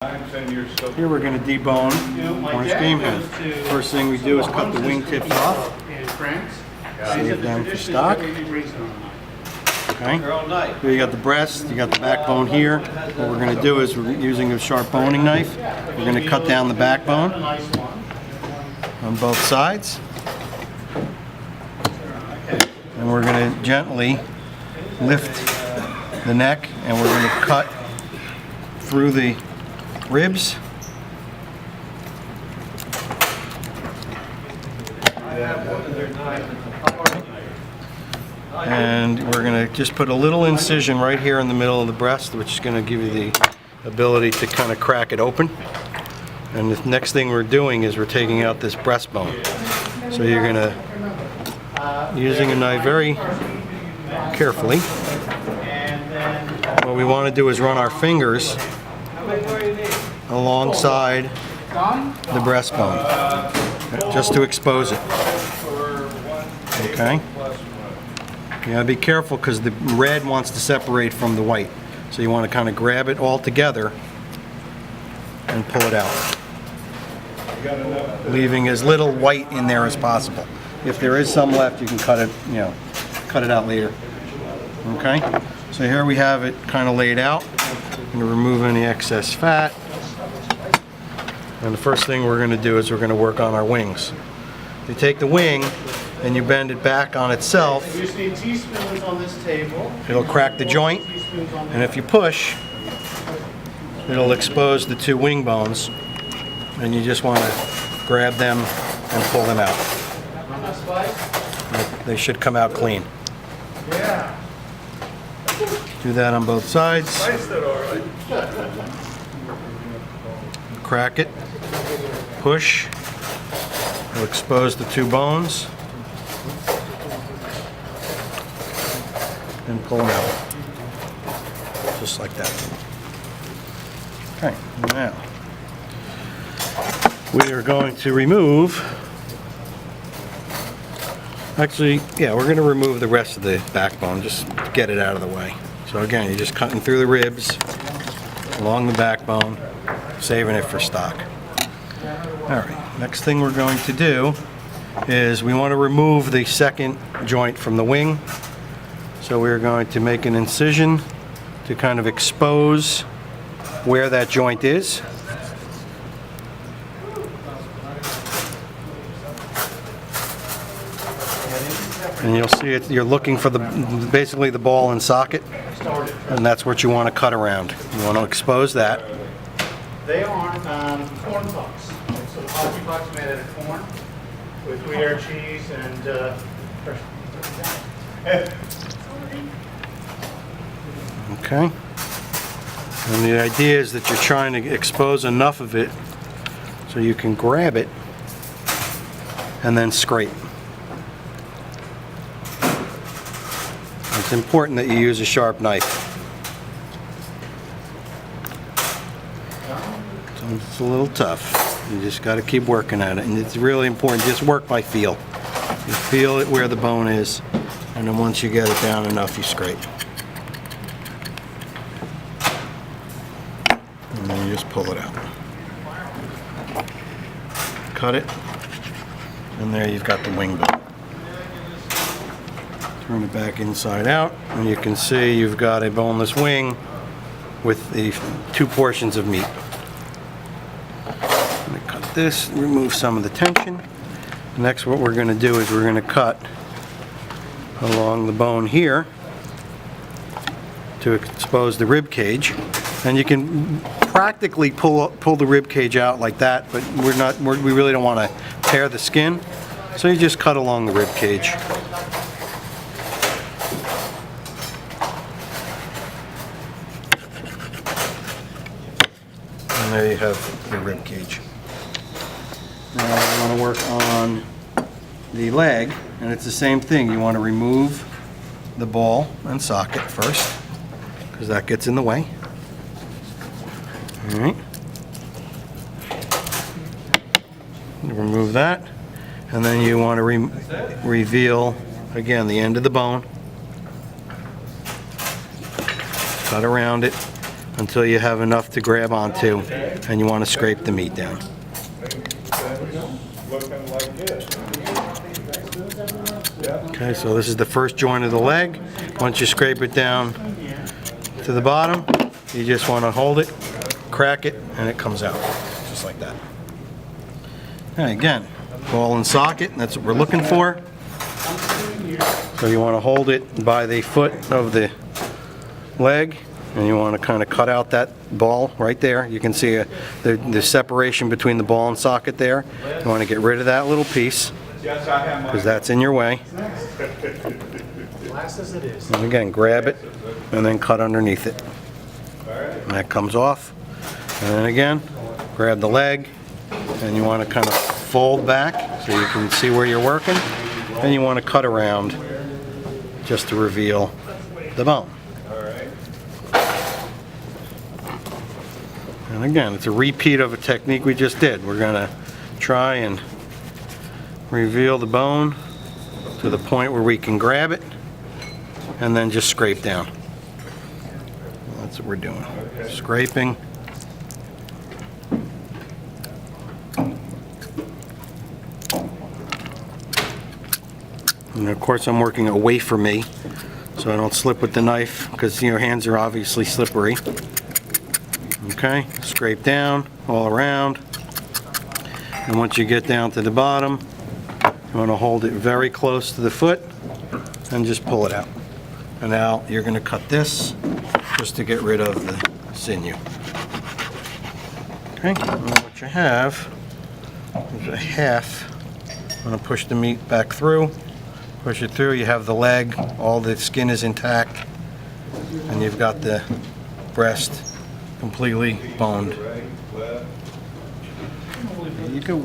Here we're going to debone Cornish game hen. First thing we do is cut the wing tips off. Save them for stock. Okay. Here you got the breast, you got the backbone here. What we're going to do is we're using a sharp boning knife. We're going to cut down the backbone on both sides. And we're going to gently lift the neck and we're going to cut through the ribs. And we're going to just put a little incision right here in the middle of the breast, which is going to give you the ability to kind of crack it open. And the next thing we're doing is we're taking out this breastbone. So you're going to, using a knife very carefully, what we want to do is run our fingers alongside the breastbone, just to expose it. Okay? You gotta be careful because the red wants to separate from the white. So you want to kind of grab it all together and pull it out, leaving as little white in there as possible. If there is some left, you can cut it, cut it out later. Okay? So here we have it kind of laid out. I'm going to remove any excess fat. And the first thing we're going to do is we're going to work on our wings. You take the wing and you bend it back on itself. It'll crack the joint, and if you push, it'll expose the two wing bones, and you just want to grab them and pull them out. They should come out clean. Do that on both sides. Crack it, push, it'll expose the two bones, and pull them out, just like that. Okay, now we are going to remove, we're going to remove the rest of the backbone, just to get it out of the way. So again, you're just cutting through the ribs, along the backbone, saving it for stock. Alright, next thing we're going to do is we want to remove the second joint from the wing. So we're going to make an incision to kind of expose where that joint is. And you'll see it, you're looking for basically the ball and socket, and that's what you want to cut around. You want to expose that. They are corn pucks. So the hockey pucks made out of corn with Gruyere cheese and Okay. And the idea is that you're trying to expose enough of it so you can grab it and then scrape. It's important that you use a sharp knife. It's a little tough. You just got to keep working at it, and it's really important. Just work by feel. You feel it where the bone is, and then once you get it down enough, you scrape. And then you just pull it out. Cut it, and there you've got the wing bone. Turn it back inside out, and you can see you've got a boneless wing with the two portions of meat. I'm going to cut this, remove some of the tension. Next, what we're going to do is we're going to cut along the bone here to expose the rib cage. And you can practically pull the rib cage out like that, but we really don't want to tear the skin. So you just cut along the rib cage. And there you have the rib cage. Now I want to work on the leg, and it's the same thing. You want to remove the ball and socket first, because that gets in the way. All right. Remove that, and then you want to reveal again the end of the bone. Cut around it. until you have enough to grab onto, and you want to scrape the meat down. Okay, so this is the first joint of the leg. Once you scrape it down to the bottom, you just want to hold it, crack it, and it comes out, just like that. And again, ball and socket, and that's what we're looking for. So you want to hold it by the foot of the leg, and you want to kind of cut out that ball right there. You can see the separation between the ball and socket there. You want to get rid of that little piece, because that's in your way. And again, grab it and then cut underneath it. And that comes off. And then again, grab the leg, and you want to kind of fold back so you can see where you're working. And you want to cut around just to reveal the bone. And again, it's a repeat of a technique we just did. We're going to try and reveal the bone to the point where we can grab it and then just scrape down. That's what we're doing. Scraping. And of course I'm working away from me so I don't slip with the knife, because your hands are obviously slippery. Okay, scrape down all around. And once you get down to the bottom, you want to hold it very close to the foot and just pull it out. And now you're going to cut this just to get rid of the sinew. Okay, and what you have is a half. I'm going to push the meat back through. Push it through, you have the leg, all the skin is intact, and you've got the breast completely boned. There you go.